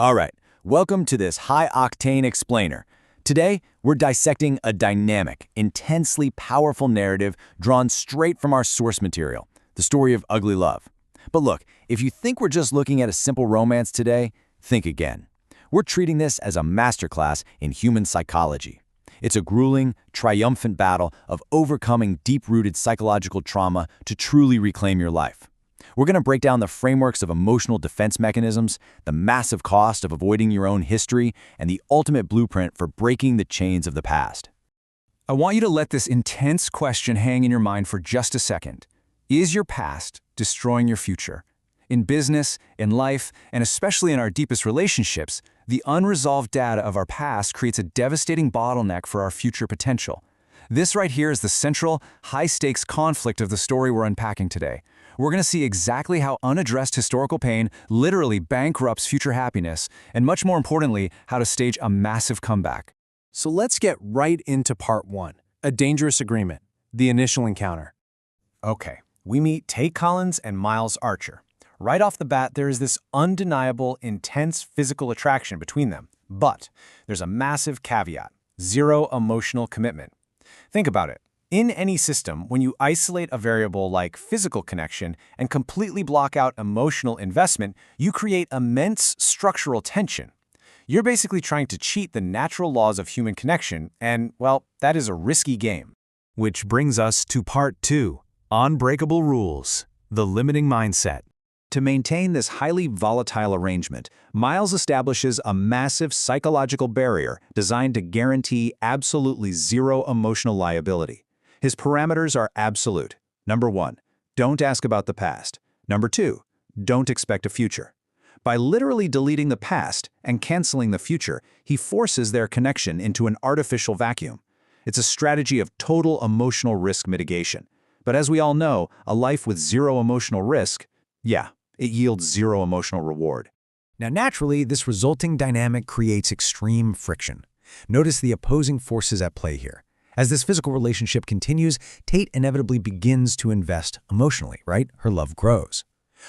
All right, welcome to this high-octane explainer. Today, we're dissecting a dynamic, intensely powerful narrative drawn straight from our source material, the story of ugly love. But look, if you think we're just looking at a simple romance today, think again. We're treating this as a masterclass in human psychology. It's a grueling, triumphant battle of overcoming deep-rooted psychological trauma to truly reclaim your life. We're going to break down the frameworks of emotional defense mechanisms, the massive cost of avoiding your own history, and the ultimate blueprint for breaking the chains of the past. I want you to let this intense question hang in your mind for just a second. Is your past destroying your future? In business, in life, and especially in our deepest relationships, the unresolved data of our past creates a devastating bottleneck for our future potential. This right here is the central, high-stakes conflict of the story we're unpacking today. We're going to see exactly how unaddressed historical pain literally bankrupts future happiness, and much more importantly, how to stage a massive comeback. So let's get right into part one, a dangerous agreement, the initial encounter. Okay, we meet Tate Collins and Miles Archer. Right off the bat, there is this undeniable, intense physical attraction between them. But there's a massive caveat: zero emotional commitment. Think about it. In any system, when you isolate a variable like physical connection and completely block out emotional investment, you create immense structural tension. You're basically trying to cheat the natural laws of human connection, and, well, that is a risky game. Which brings us to part two, unbreakable rules, the limiting mindset. To maintain this highly volatile arrangement, Miles establishes a massive psychological barrier designed to guarantee absolutely zero emotional liability. His parameters are absolute. Number 1, don't ask about the past. Number 2, don't expect a future. By literally deleting the past and canceling the future, he forces their connection into an artificial vacuum. It's a strategy of total emotional risk mitigation. But as we all know, a life with zero emotional risk, it yields zero emotional reward. Now, naturally, this resulting dynamic creates extreme friction. Notice the opposing forces at play here. As this physical relationship continues, Tate inevitably begins to invest emotionally, right? Her love grows.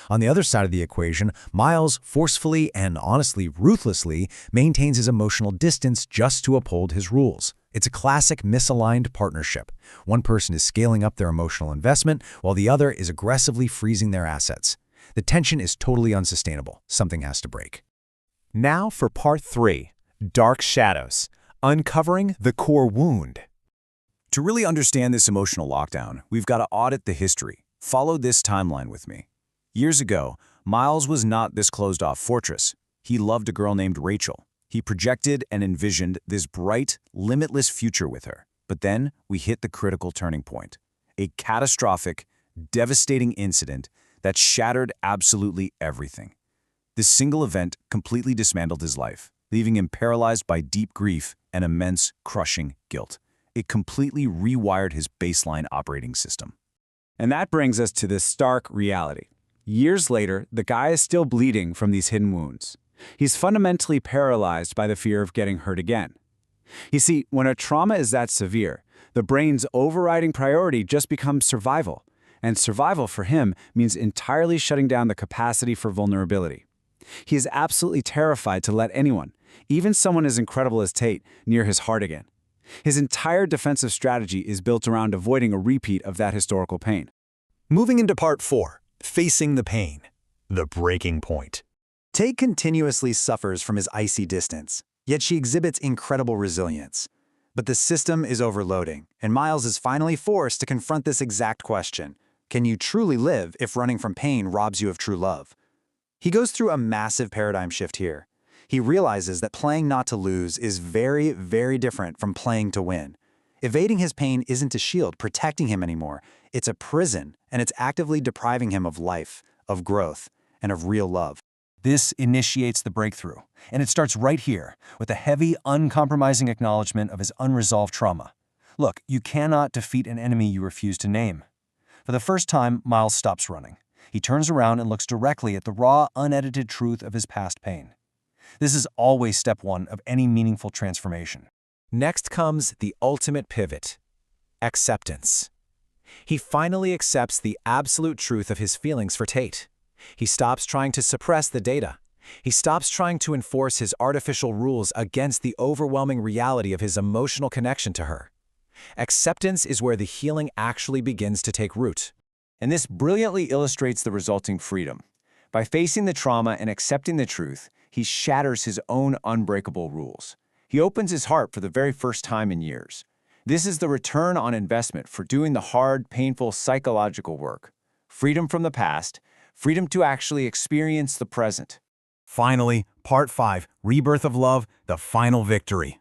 On the other side of the equation, Miles forcefully and honestly ruthlessly maintains his emotional distance just to uphold his rules. It's a classic misaligned partnership. One person is scaling up their emotional investment, while the other is aggressively freezing their assets. The tension is totally unsustainable. Something has to break. Now for part three, dark shadows, uncovering the core wound. To really understand this emotional lockdown, we've got to audit the history. Follow this timeline with me. Years ago, Miles was not this closed-off fortress. He loved a girl named Rachel. He projected and envisioned this bright, limitless future with her. But then we hit the critical turning point. A catastrophic, devastating incident that shattered absolutely everything. This single event completely dismantled his life, leaving him paralyzed by deep grief and immense, crushing guilt. It completely rewired his baseline operating system. And that brings us to this stark reality. Years later, the guy is still bleeding from these hidden wounds. He's fundamentally paralyzed by the fear of getting hurt again. You see, when a trauma is that severe, the brain's overriding priority just becomes survival. And survival for him means entirely shutting down the capacity for vulnerability. He is absolutely terrified to let anyone, even someone as incredible as Tate, near his heart again. His entire defensive strategy is built around avoiding a repeat of that historical pain. Moving into part four, facing the pain, the breaking point. Tate continuously suffers from his icy distance, yet she exhibits incredible resilience. But the system is overloading, and Miles is finally forced to confront this exact question. Can you truly live if running from pain robs you of true love? He goes through a massive paradigm shift here. He realizes that playing not to lose is very, very different from playing to win. Evading his pain isn't a shield protecting him anymore. It's a prison, and it's actively depriving him of life, of growth, and of real love. This initiates the breakthrough, and it starts right here with a heavy, uncompromising acknowledgement of his unresolved trauma. Look, you cannot defeat an enemy you refuse to name. For the first time, Miles stops running. He turns around and looks directly at the raw, unedited truth of his past pain. This is always step one of any meaningful transformation. Next comes the ultimate pivot, acceptance. He finally accepts the absolute truth of his feelings for Tate. He stops trying to suppress the data. He stops trying to enforce his artificial rules against the overwhelming reality of his emotional connection to her. Acceptance is where the healing actually begins to take root. And this brilliantly illustrates the resulting freedom. By facing the trauma and accepting the truth, he shatters his own unbreakable rules. He opens his heart for the very first time in years. This is the return on investment for doing the hard, painful psychological work. Freedom from the past, freedom to actually experience the present. Finally, Part 5, Rebirth of Love, the final victory.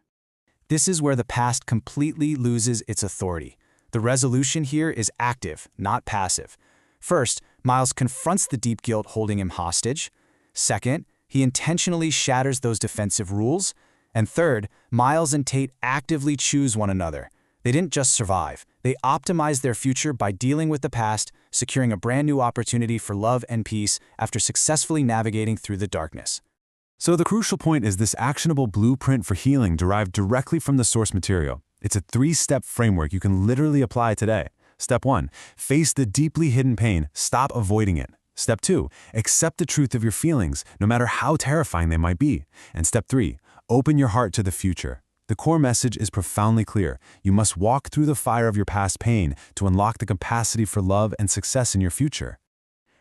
This is where the past completely loses its authority. The resolution here is active, not passive. First, Miles confronts the deep guilt holding him hostage. Second, he intentionally shatters those defensive rules. And third, Miles and Tate actively choose one another. They didn't just survive. They optimized their future by dealing with the past, securing a brand new opportunity for love and peace after successfully navigating through the darkness. So the crucial point is this actionable blueprint for healing derived directly from the source material. It's a 3-step framework you can literally apply today. Step 1, face the deeply hidden pain, stop avoiding it. Step 2, accept the truth of your feelings, no matter how terrifying they might be. And Step 3, open your heart to the future. The core message is profoundly clear. You must walk through the fire of your past pain to unlock the capacity for love and success in your future.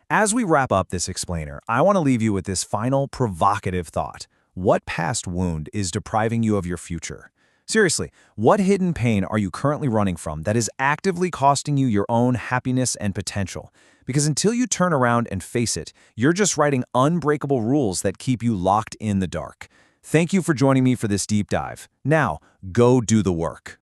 As we wrap up this explainer, I want to leave you with this final provocative thought. What past wound is depriving you of your future? Seriously, what hidden pain are you currently running from that is actively costing you your own happiness and potential? Because until you turn around and face it, you're just writing unbreakable rules that keep you locked in the dark. Thank you for joining me for this deep dive. Now, go do the work.